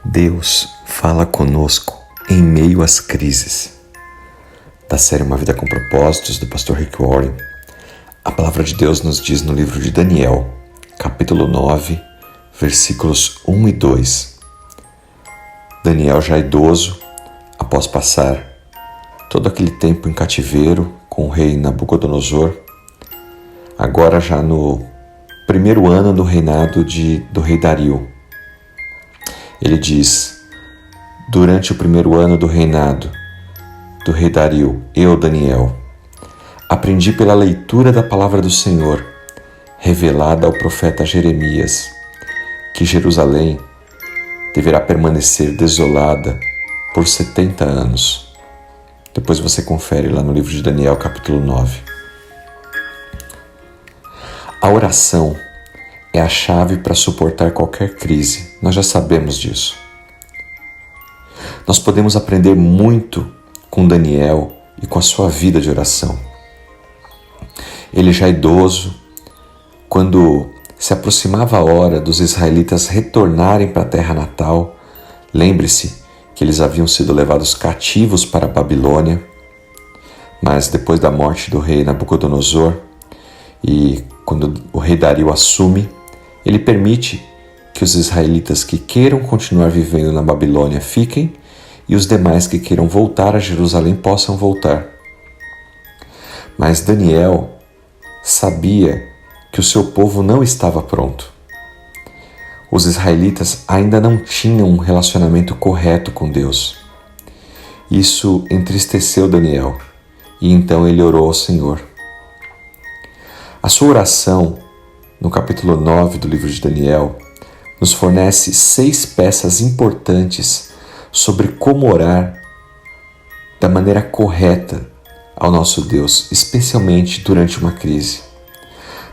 Deus fala conosco em meio às crises. Da série Uma Vida com Propósitos, do pastor Rick Warren, a palavra de Deus nos diz no livro de Daniel, capítulo 9, versículos 1 e 2. Daniel, já idoso, após passar todo aquele tempo em cativeiro com o rei Nabucodonosor, agora já no primeiro ano do reinado do rei Dario, ele diz: durante o primeiro ano do reinado do rei Dario, eu, Daniel, aprendi pela leitura da palavra do Senhor, revelada ao profeta Jeremias, que Jerusalém deverá permanecer desolada por 70 anos. Depois você confere lá no livro de Daniel, capítulo 9. A oração é a chave para suportar qualquer crise. Nós já sabemos disso. Nós podemos aprender muito com Daniel e com a sua vida de oração. Ele já idoso, quando se aproximava a hora dos israelitas retornarem para a terra natal, lembre-se que eles haviam sido levados cativos para a Babilônia, mas depois da morte do rei Nabucodonosor e quando o rei Dario assume, ele permite que os israelitas que queiram continuar vivendo na Babilônia fiquem e os demais que queiram voltar a Jerusalém possam voltar. Mas Daniel sabia que o seu povo não estava pronto. Os israelitas ainda não tinham um relacionamento correto com Deus. Isso entristeceu Daniel e então ele orou ao Senhor. A sua oração, no capítulo 9 do livro de Daniel, nos fornece 6 peças importantes sobre como orar da maneira correta ao nosso Deus, especialmente durante uma crise.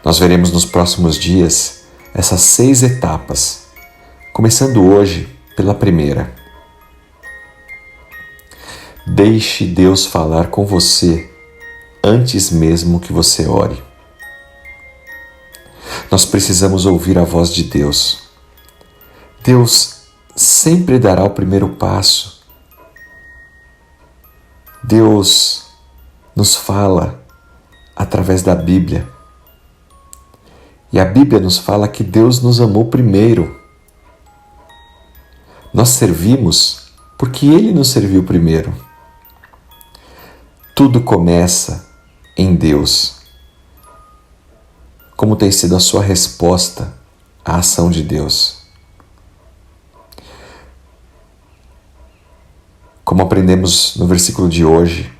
Nós veremos nos próximos dias essas 6 etapas, começando hoje pela primeira. Deixe Deus falar com você antes mesmo que você ore. Nós precisamos ouvir a voz de Deus. Deus sempre dará o primeiro passo. Deus nos fala através da Bíblia. E a Bíblia nos fala que Deus nos amou primeiro. Nós servimos porque Ele nos serviu primeiro. Tudo começa em Deus. Como tem sido a sua resposta à ação de Deus? Como aprendemos no versículo de hoje,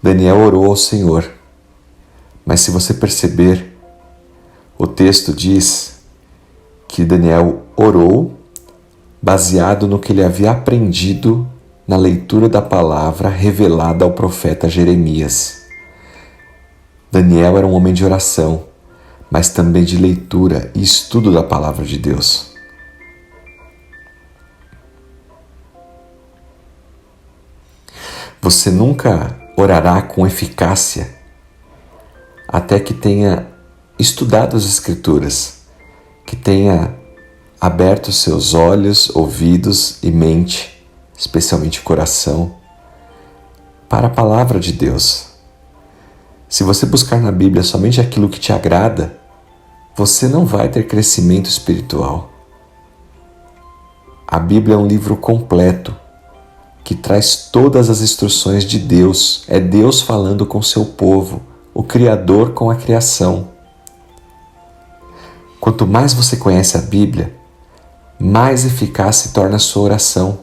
Daniel orou ao Senhor, mas se você perceber, o texto diz que Daniel orou baseado no que ele havia aprendido na leitura da palavra revelada ao profeta Jeremias. Daniel era um homem de oração, mas também de leitura e estudo da palavra de Deus. Você nunca orará com eficácia até que tenha estudado as Escrituras, que tenha aberto seus olhos, ouvidos e mente, especialmente o coração, para a palavra de Deus. Se você buscar na Bíblia somente aquilo que te agrada, você não vai ter crescimento espiritual. A Bíblia é um livro completo, que traz todas as instruções de Deus. É Deus falando com seu povo, o Criador com a criação. Quanto mais você conhece a Bíblia, mais eficaz se torna a sua oração.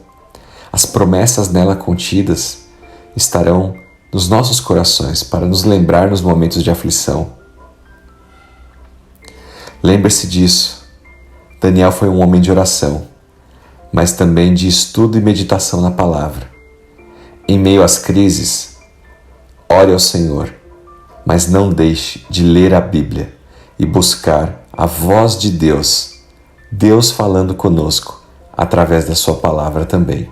As promessas nela contidas estarão nos nossos corações para nos lembrar nos momentos de aflição. Lembre-se disso. Daniel foi um homem de oração, mas também de estudo e meditação na palavra. Em meio às crises, ore ao Senhor, mas não deixe de ler a Bíblia e buscar a voz de Deus, Deus falando conosco através da sua palavra também.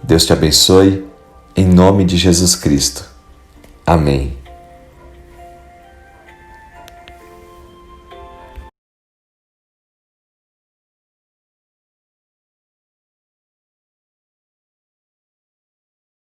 Deus te abençoe, em nome de Jesus Cristo. Amém.